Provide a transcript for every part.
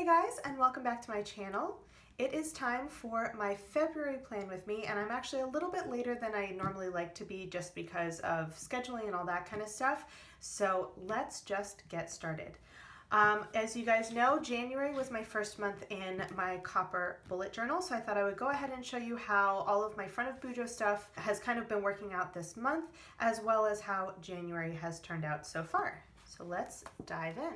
guys, and welcome back to my channel. It is time for my February plan with me, and I'm actually a little bit later than I normally like to be just because of scheduling and all that kind of stuff. So let's just get started. As you guys know, January was my first month in my copper bullet journal, so I thought I would go ahead and show you how all of my front of bujo stuff has kind of been working out this month, as well as how January has turned out so far. So let's dive in.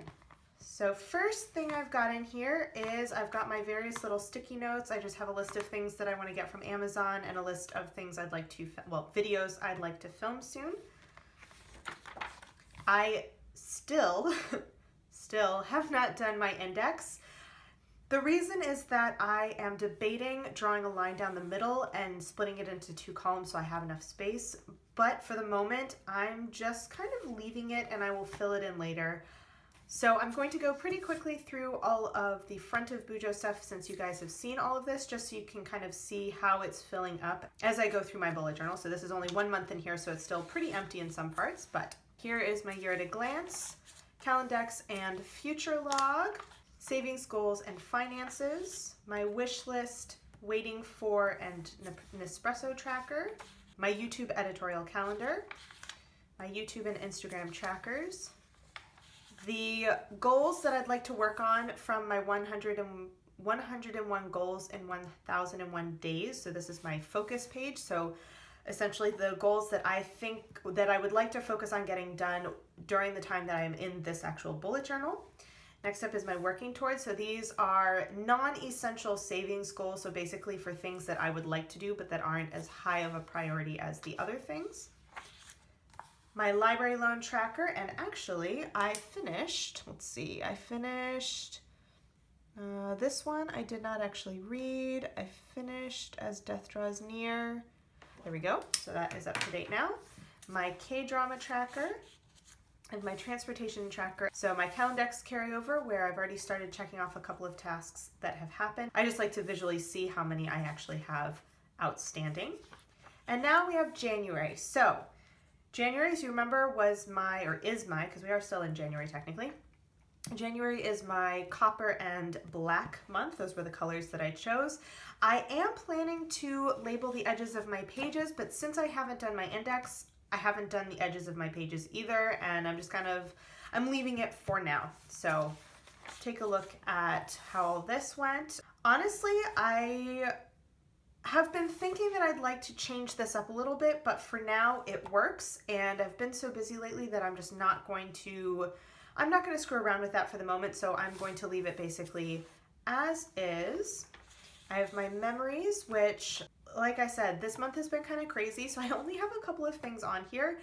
So first thing I've got in here is I've got my various little sticky notes. I just have a list of things that I want to get from Amazon and a list of things I'd like to, videos I'd like to film soon. I still have not done my index. The reason is that I am debating drawing a line down the middle and splitting it into two columns so I have enough space. But for the moment, I'm just kind of leaving it and I will fill it in later. So I'm going to go pretty quickly through all of the front of bujo stuff since you guys have seen all of this, just so you can kind of see how it's filling up as I go through my bullet journal. So this is only 1 month in here, so it's still pretty empty in some parts, but here is my year at a glance, Calendex and future log, savings goals and finances, my wish list, waiting for and Nespresso tracker, my YouTube editorial calendar, my YouTube and Instagram trackers, the goals that I'd like to work on from my 101 goals in 1001 days. So this is my focus page. So essentially the goals that I think that I would like to focus on getting done during the time that I am in this actual bullet journal. Next up is my working towards. So these are non-essential savings goals. So basically for things that I would like to do, but that aren't as high of a priority as the other things. My library loan tracker, and actually I finished, this one I did not actually read. I finished As Death Draws Near. There we go, so that is up to date now. My K-drama tracker and my transportation tracker. So my Calendex carryover, where I've already started checking off a couple of tasks that have happened. I just like to visually see how many I actually have outstanding. And now we have January. So January, as you remember, is my, because we are still in January technically. January is my copper and black month. Those were the colors that I chose. I am planning to label the edges of my pages, but since I haven't done my index, I haven't done the edges of my pages either, and I'm just I'm leaving it for now. So take a look at how this went. Honestly, I have been thinking that I'd like to change this up a little bit, but for now it works, and I've been so busy lately that I'm just not going to screw around with that for the moment, so I'm going to leave it basically as is. I have my memories, which, like I said, this month has been kind of crazy, so I only have a couple of things on here.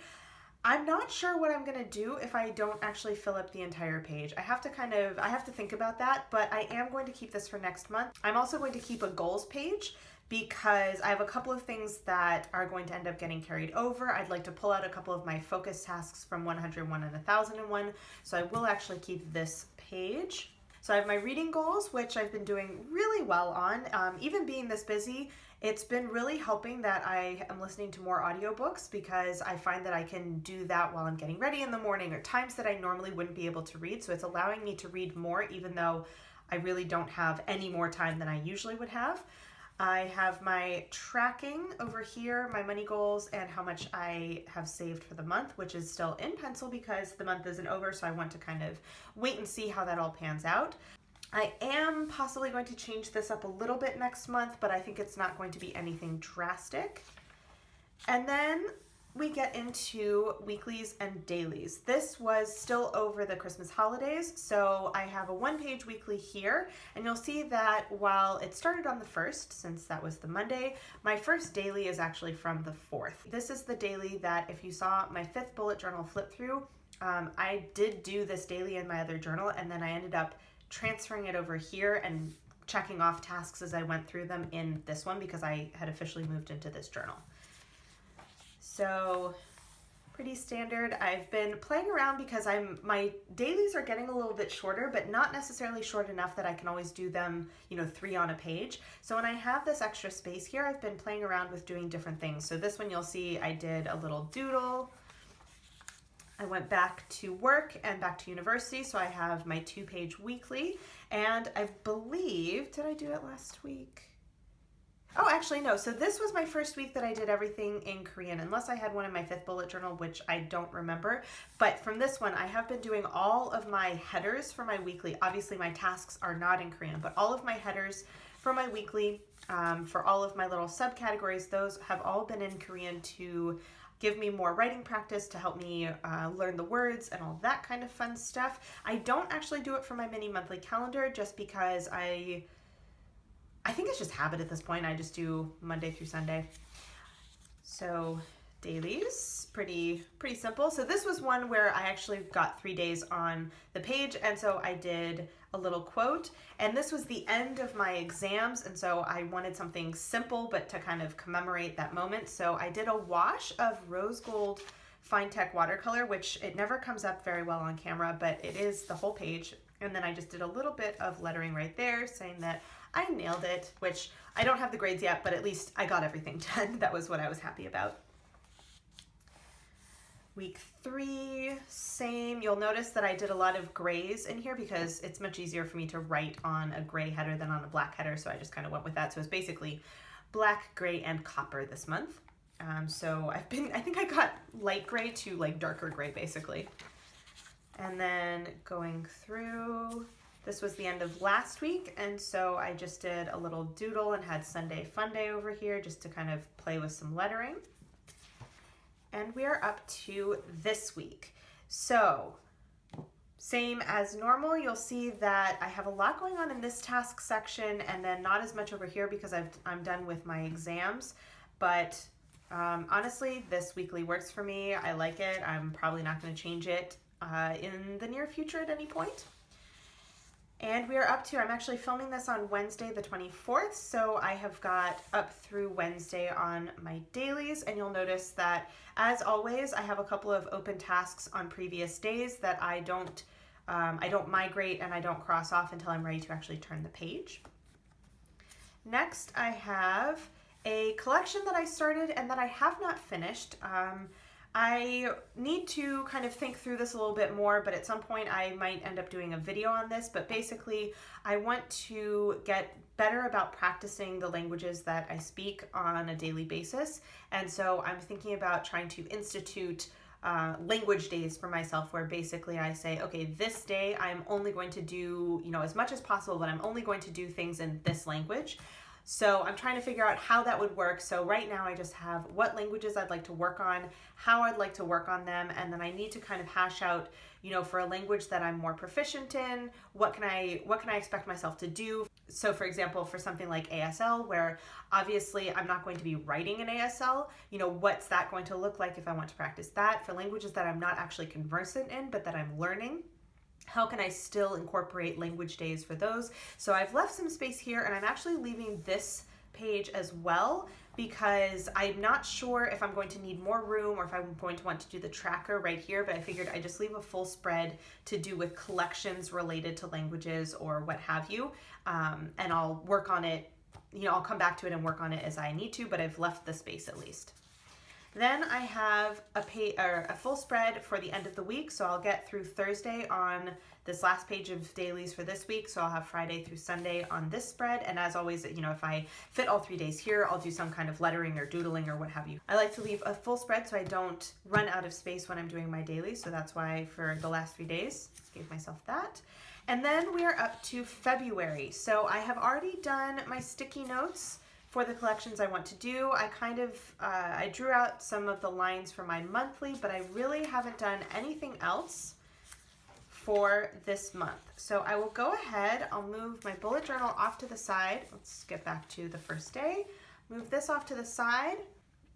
I'm not sure what I'm going to do if I don't actually fill up the entire page. I have to think about that, but I am going to keep this for next month. I'm also going to keep a goals page because I have a couple of things that are going to end up getting carried over. I'd like to pull out a couple of my focus tasks from 101 and 1001, so I will actually keep this page. So I have my reading goals, which I've been doing really well on. Even being this busy, it's been really helping that I am listening to more audiobooks because I find that I can do that while I'm getting ready in the morning or times that I normally wouldn't be able to read. So it's allowing me to read more, even though I really don't have any more time than I usually would have. I have my tracking over here, my money goals, and how much I have saved for the month, which is still in pencil because the month isn't over, so I want to kind of wait and see how that all pans out. I am possibly going to change this up a little bit next month, but I think it's not going to be anything drastic. And then we get into weeklies and dailies. This was still over the Christmas holidays, so I have a 1-page weekly here, and you'll see that while it started on the 1st, since that was the Monday, my first daily is actually from the 4th. This is the daily that if you saw my 5th bullet journal flip through, I did do this daily in my other journal, and then I ended up transferring it over here and checking off tasks as I went through them in this one because I had officially moved into this journal. So pretty standard. I've been playing around because my dailies are getting a little bit shorter, but not necessarily short enough that I can always do them, 3 on a page. So when I have this extra space here, I've been playing around with doing different things. So this one you'll see I did a little doodle. I went back to work and back to university, so I have my 2-page weekly, and I believe, did I do it last week? Oh, actually, no. So this was my first week that I did everything in Korean, unless I had one in my 5th bullet journal, which I don't remember. But from this one, I have been doing all of my headers for my weekly. Obviously, my tasks are not in Korean, but all of my headers for my weekly, for all of my little subcategories, those have all been in Korean to give me more writing practice, to help me learn the words and all that kind of fun stuff. I don't actually do it for my mini monthly calendar just because I think it's just habit at this point. I just do Monday through Sunday. So dailies, pretty simple. So this was one where I actually got 3 days on the page, and so I did a little quote, and this was the end of my exams, and so I wanted something simple but to kind of commemorate that moment. So I did a wash of rose gold fine tech watercolor, which it never comes up very well on camera, but it is the whole page. And then I just did a little bit of lettering right there saying that I nailed it, which I don't have the grades yet, but at least I got everything done. That was what I was happy about. Week 3, same. You'll notice that I did a lot of grays in here because it's much easier for me to write on a gray header than on a black header, so I just kind of went with that. So it's basically black, gray, and copper this month. So I think I got light gray to like darker gray basically. And then going through, this was the end of last week, and so I just did a little doodle and had Sunday Fun Day over here just to kind of play with some lettering. And we are up to this week. So same as normal, you'll see that I have a lot going on in this task section and then not as much over here because I'm done with my exams. But honestly, this weekly works for me. I like it. I'm probably not going to change it in the near future at any point. And we are up to, I'm actually filming this on Wednesday the 24th, so I have got up through Wednesday on my dailies, and you'll notice that, as always, I have a couple of open tasks on previous days that I don't migrate and I don't cross off until I'm ready to actually turn the page. Next, I have a collection that I started and that I have not finished. I need to kind of think through this a little bit more, but at some point I might end up doing a video on this. But basically, I want to get better about practicing the languages that I speak on a daily basis. And so I'm thinking about trying to institute language days for myself, where basically I say, okay, this day I'm only going to do, as much as possible, but I'm only going to do things in this language. So I'm trying to figure out how that would work. So right now I just have what languages I'd like to work on, how I'd like to work on them, and then I need to kind of hash out, for a language that I'm more proficient in, what can I expect myself to do? So for example, for something like ASL, where obviously I'm not going to be writing in ASL, what's that going to look like if I want to practice that? For languages that I'm not actually conversant in, but that I'm learning, how can I still incorporate language days for those? So I've left some space here, and I'm actually leaving this page as well because I'm not sure if I'm going to need more room or if I'm going to want to do the tracker right here, but I figured I'd just leave a full spread to do with collections related to languages or what have you, and I'll work on it, I'll come back to it and work on it as I need to, but I've left the space at least. Then I have a full spread for the end of the week, so I'll get through Thursday on this last page of dailies for this week, so I'll have Friday through Sunday on this spread, and as always, if I fit all 3 days here, I'll do some kind of lettering or doodling or what have you. I like to leave a full spread so I don't run out of space when I'm doing my dailies, so that's why for the last 3 days, I gave myself that. And then we are up to February, so I have already done my sticky notes for the collections I want to do. I drew out some of the lines for my monthly, but I really haven't done anything else for this month. So I will go ahead, I'll move my bullet journal off to the side. Let's get back to the first day. Move this off to the side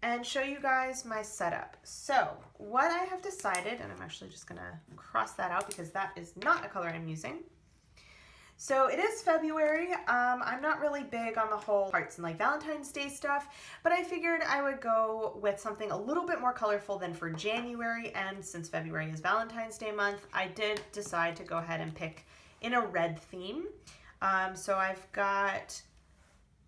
and show you guys my setup. So what I have decided, and I'm actually just gonna cross that out because that is not a color I'm using. So it is February. I'm not really big on the whole hearts and like Valentine's Day stuff, but I figured I would go with something a little bit more colorful than for January, and since February is Valentine's Day month, I did decide to go ahead and pick in a red theme. So I've got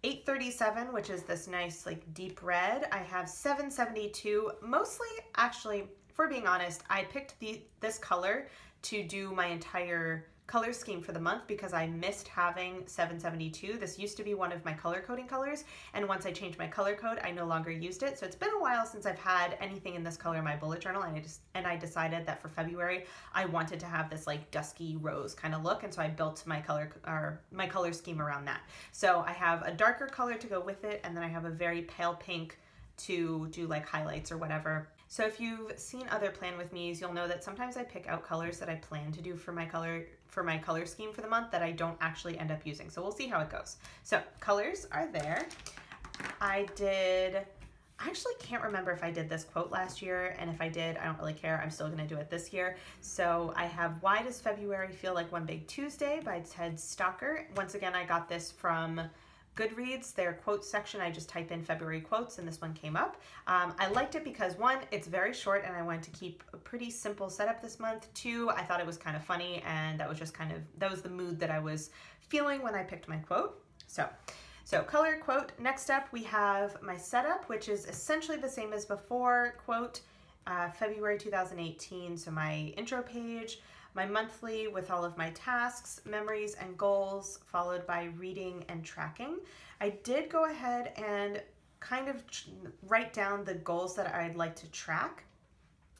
837, which is this nice like deep red. I have 772, mostly actually for being honest, I picked this color to do my entire color scheme for the month because I missed having 772. This used to be one of my color coding colors, and once I changed my color code, I no longer used it. So it's been a while since I've had anything in this color in my bullet journal, and I decided that for February I wanted to have this like dusky rose kind of look, and so I built my color scheme around that. So I have a darker color to go with it, and then I have a very pale pink to do like highlights or whatever. So if you've seen other plan with me's, you'll know that sometimes I pick out colors that I plan to do for my color scheme for the month that I don't actually end up using. So we'll see how it goes. So colors are there. I actually can't remember if I did this quote last year, and if I did, I don't really care. I'm still gonna do it this year. So I have Why Does February Feel Like One Big Tuesday by Ted Stocker. Once again, I got this from Goodreads, their quotes section. I just type in February quotes and this one came up. I liked it because one, it's very short and I wanted to keep a pretty simple setup this month. Two, I thought it was kind of funny, and that was the mood that I was feeling when I picked my quote. So color quote. Next up we have my setup, which is essentially the same as before. Quote, February 2018, so my intro page, my monthly with all of my tasks, memories, and goals, followed by reading and tracking. I did go ahead and kind of write down the goals that I'd like to track,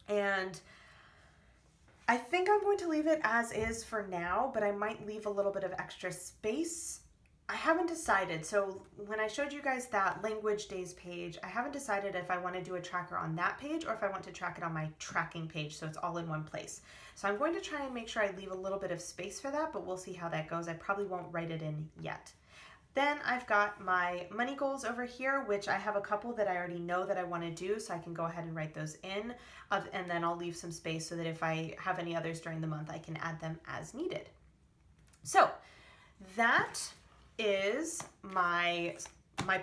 and I think I'm going to leave it as is for now, but I might leave a little bit of extra space. I haven't decided. So when I showed you guys that language days page, I haven't decided if I want to do a tracker on that page or if I want to track it on my tracking page so it's all in one place. So I'm going to try and make sure I leave a little bit of space for that, but we'll see how that goes. I probably won't write it in yet. Then I've got my money goals over here, which I have a couple that I already know that I want to do, so I can go ahead and write those in, and then I'll leave some space so that if I have any others during the month, I can add them as needed. So that is my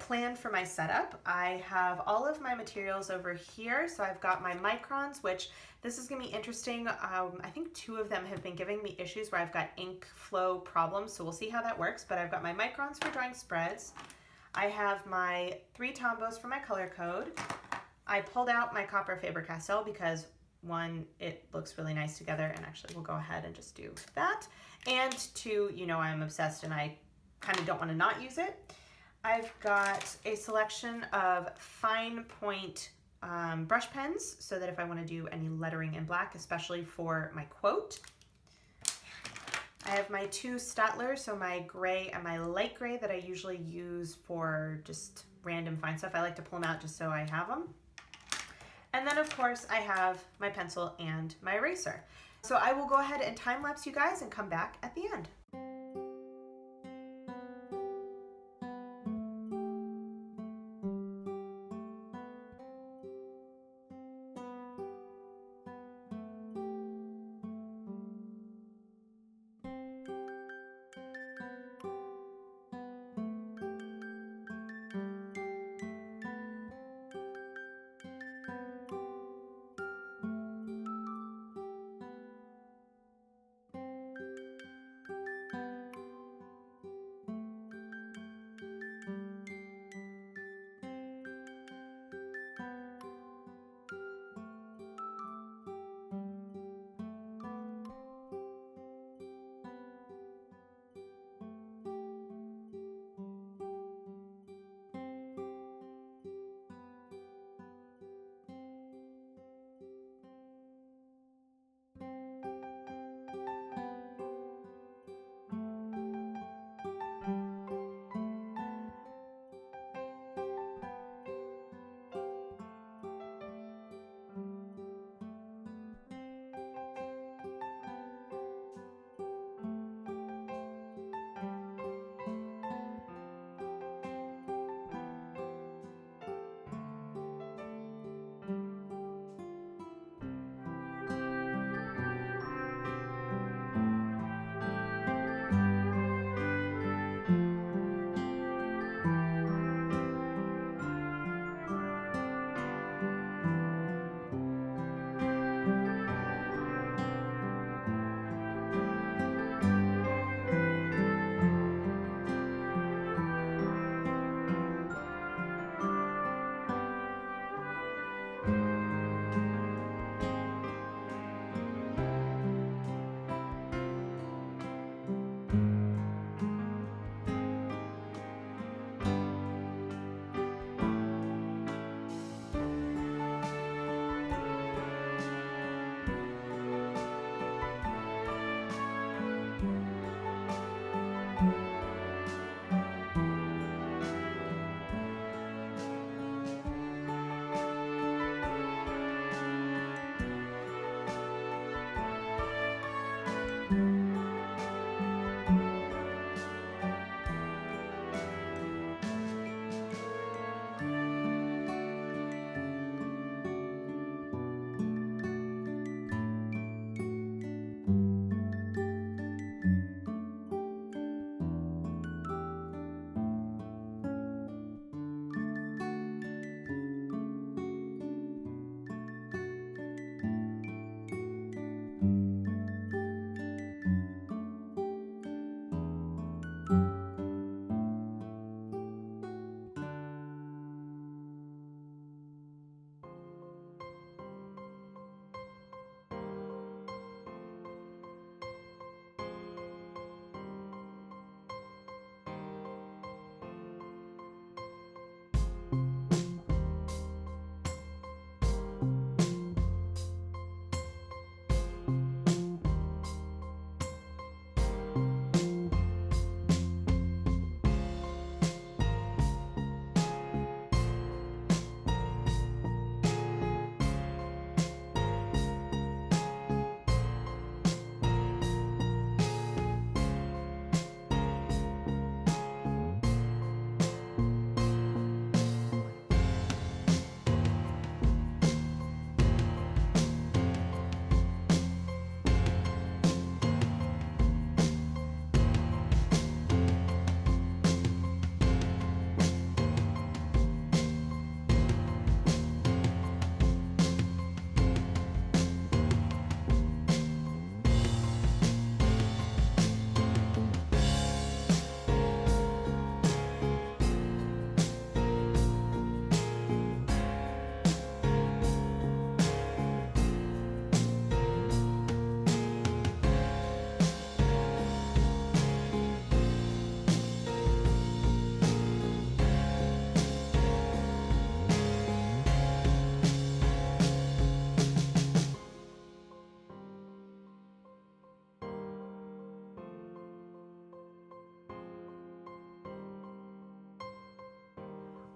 plan for my setup. I have all of my materials over here. So I've got my microns, which this is gonna be interesting. I think 2 of them have been giving me issues where I've got ink flow problems. So we'll see how that works, but I've got my microns for drawing spreads. I have my 3 Tombos for my color code. I pulled out my copper Faber-Castell because 1, it looks really nice together, and actually we'll go ahead and just do that. And 2, you know, I'm obsessed and I kind of don't want to not use it. I've got a selection of fine point brush pens so that if I want to do any lettering in black, especially for my quote. I have my 2 Staedtlers, so my gray and my light gray that I usually use for just random fine stuff. I like to pull them out just so I have them. And then of course I have my pencil and my eraser. So I will go ahead and time lapse you guys and come back at the end.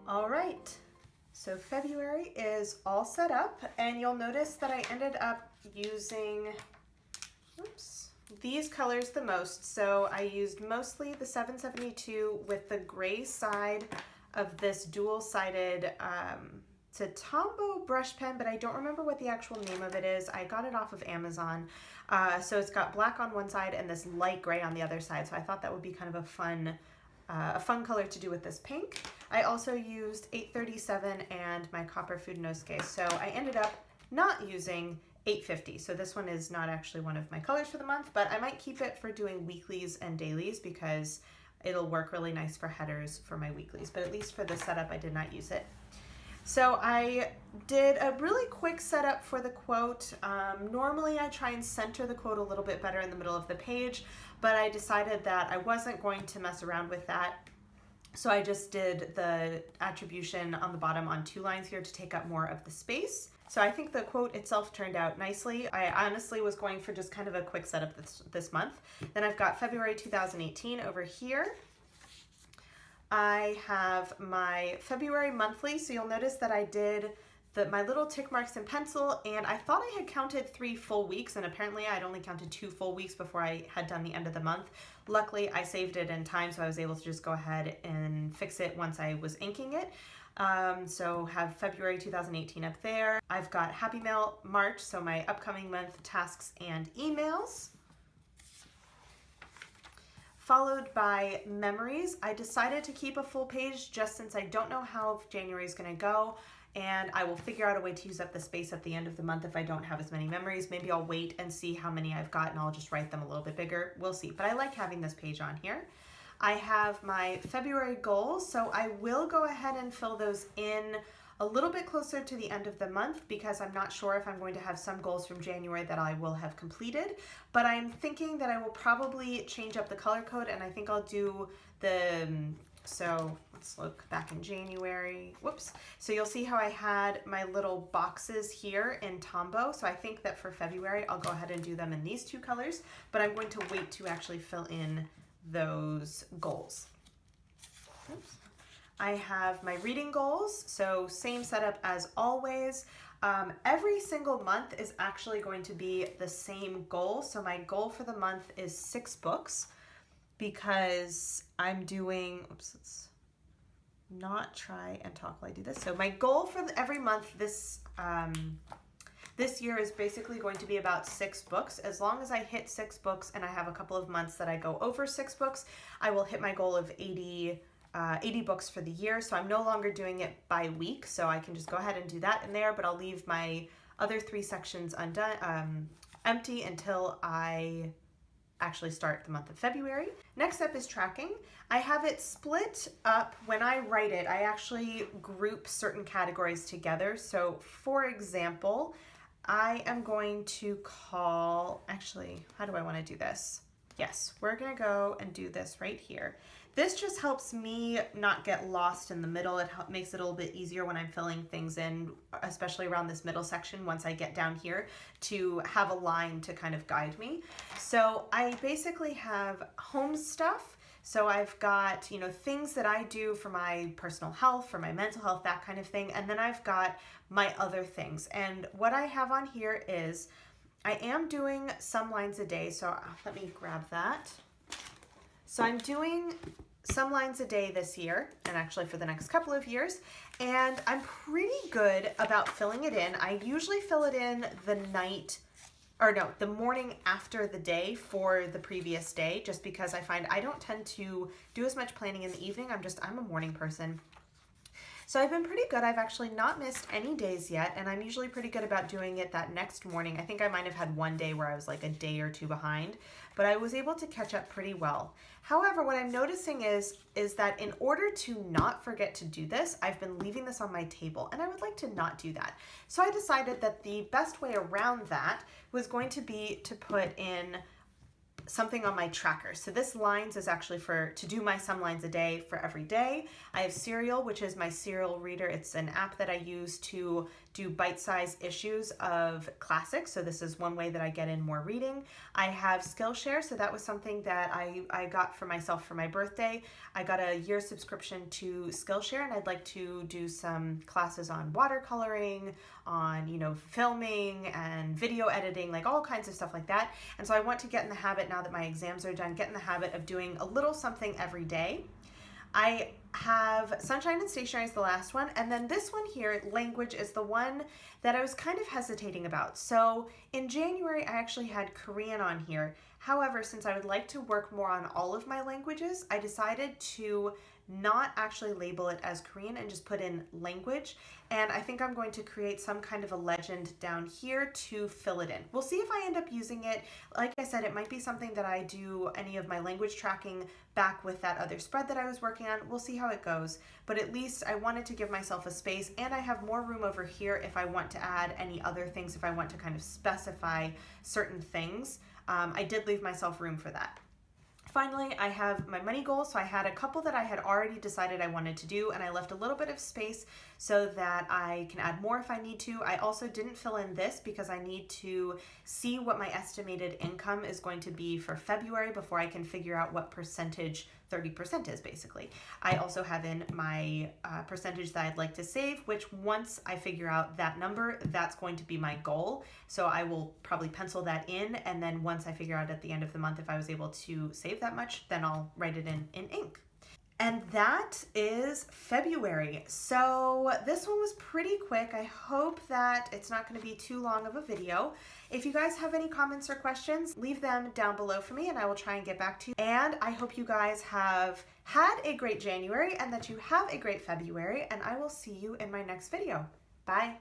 All right, so February is all set up, and you'll notice that I ended up using, these colors the most. So I used mostly the 772 with the gray side of this dual-sided, it's a Tombow brush pen, but I don't remember what the actual name of it is. I got it off of Amazon. So it's got black on one side and this light gray on the other side. So I thought that would be kind of a fun color to do with this pink. I also used 837 and my copper food nosuke. So I ended up not using 850. So this one is not actually one of my colors for the month, but I might keep it for doing weeklies and dailies because it'll work really nice for headers for my weeklies. But at least for the setup, I did not use it. So I did a really quick setup for the quote. Normally I try and center the quote a little bit better in the middle of the page, but I decided that I wasn't going to mess around with that. So I just did the attribution on the bottom on 2 lines here to take up more of the space. So I think the quote itself turned out nicely. I honestly was going for just kind of a quick setup this month. Then I've got February 2018 over here. I have my February monthly, so you'll notice that I did my little tick marks in pencil, and I thought I had counted 3 full weeks, and apparently I'd only counted 2 full weeks before I had done the end of the month. Luckily, I saved it in time, so I was able to just go ahead and fix it once I was inking it. So have February 2018 up there. I've got Happy Mail March, so my upcoming month tasks and emails. Followed by memories. I decided to keep a full page just since I don't know how January is going to go, and I will figure out a way to use up the space at the end of the month if I don't have as many memories. Maybe I'll wait and see how many I've got and I'll just write them a little bit bigger. We'll see, but I like having this page on here. I have my February goals, so I will go ahead and fill those in a little bit closer to the end of the month because I'm not sure if I'm going to have some goals from January that I will have completed, but I'm thinking that I will probably change up the color code, and I think I'll do so let's look back in January. Whoops. So you'll see how I had my little boxes here in Tombow. So I think that for February, I'll go ahead and do them in these 2 colors, but I'm going to wait to actually fill in those goals. Oops. I have my reading goals, so same setup as always. Every single month is actually going to be the same goal. So my goal for the month is 6 books because I'm doing, let's not try and talk while I do this. So my goal for every month this year is basically going to be about 6 books. As long as I hit 6 books and I have a couple of months that I go over 6 books, I will hit my goal of 80 books for the year. So I'm no longer doing it by week, so I can just go ahead and do that in there, but I'll leave my other 3 sections empty until I actually start the month of February. Next up is tracking. I have it split up. When I write it, I actually group certain categories together. So for example, I am going to call, actually, how do I want to do this? Yes, we're going to go and do this right here. This just helps me not get lost in the middle. It makes it a little bit easier when I'm filling things in, especially around this middle section once I get down here, to have a line to kind of guide me. So I basically have home stuff. So I've got, things that I do for my personal health, for my mental health, that kind of thing. And then I've got my other things. And what I have on here is I am doing some lines a day. So let me grab that. So I'm doing some lines a day this year, and actually for the next couple of years, and I'm pretty good about filling it in. I usually fill it in the morning after the day for the previous day, just because I find I don't tend to do as much planning in the evening. I'm a morning person. So I've been pretty good. I've actually not missed any days yet, and I'm usually pretty good about doing it that next morning. I think I might have had one day where I was like a day or 2 behind, but I was able to catch up pretty well. However, what I'm noticing is that in order to not forget to do this, I've been leaving this on my table, and I would like to not do that. So I decided that the best way around that was going to be to put in something on my tracker. So this lines is actually to do my some lines a day for every day. I have Serial, which is my serial reader. It's an app that I use to do bite-sized issues of classics. So this is one way that I get in more reading. I have Skillshare. So that was something that I got for myself for my birthday. I got a year subscription to Skillshare, and I'd like to do some classes on watercoloring, on, you know, filming and video editing, like all kinds of stuff like that. And so I want to get in the habit, now that my exams are done, get in the habit of doing a little something every day. I have Sunshine and Stationery is the last one, and then this one here, Language, is the one that I was kind of hesitating about. So in January, I actually had Korean on here. However, since I would like to work more on all of my languages, I decided to not actually label it as Korean and just put in Language. And I think I'm going to create some kind of a legend down here to fill it in. We'll see if I end up using it. Like I said, it might be something that I do any of my language tracking back with that other spread that I was working on. We'll see how it goes. But at least I wanted to give myself a space, and I have more room over here if I want to add any other things, if I want to kind of specify certain things. I did leave myself room for that. Finally, I have my money goals. So I had a couple that I had already decided I wanted to do, and I left a little bit of space so that I can add more if I need to. I also didn't fill in this because I need to see what my estimated income is going to be for February before I can figure out what percentage 30% is basically. I also have in my percentage that I'd like to save, which once I figure out that number, that's going to be my goal. So I will probably pencil that in, and then once I figure out at the end of the month if I was able to save that much, then I'll write it in ink. And that is February. So this one was pretty quick. I hope that it's not going to be too long of a video. If you guys have any comments or questions, leave them down below for me and I will try and get back to you. And I hope you guys have had a great January and that you have a great February, and I will see you in my next video. Bye.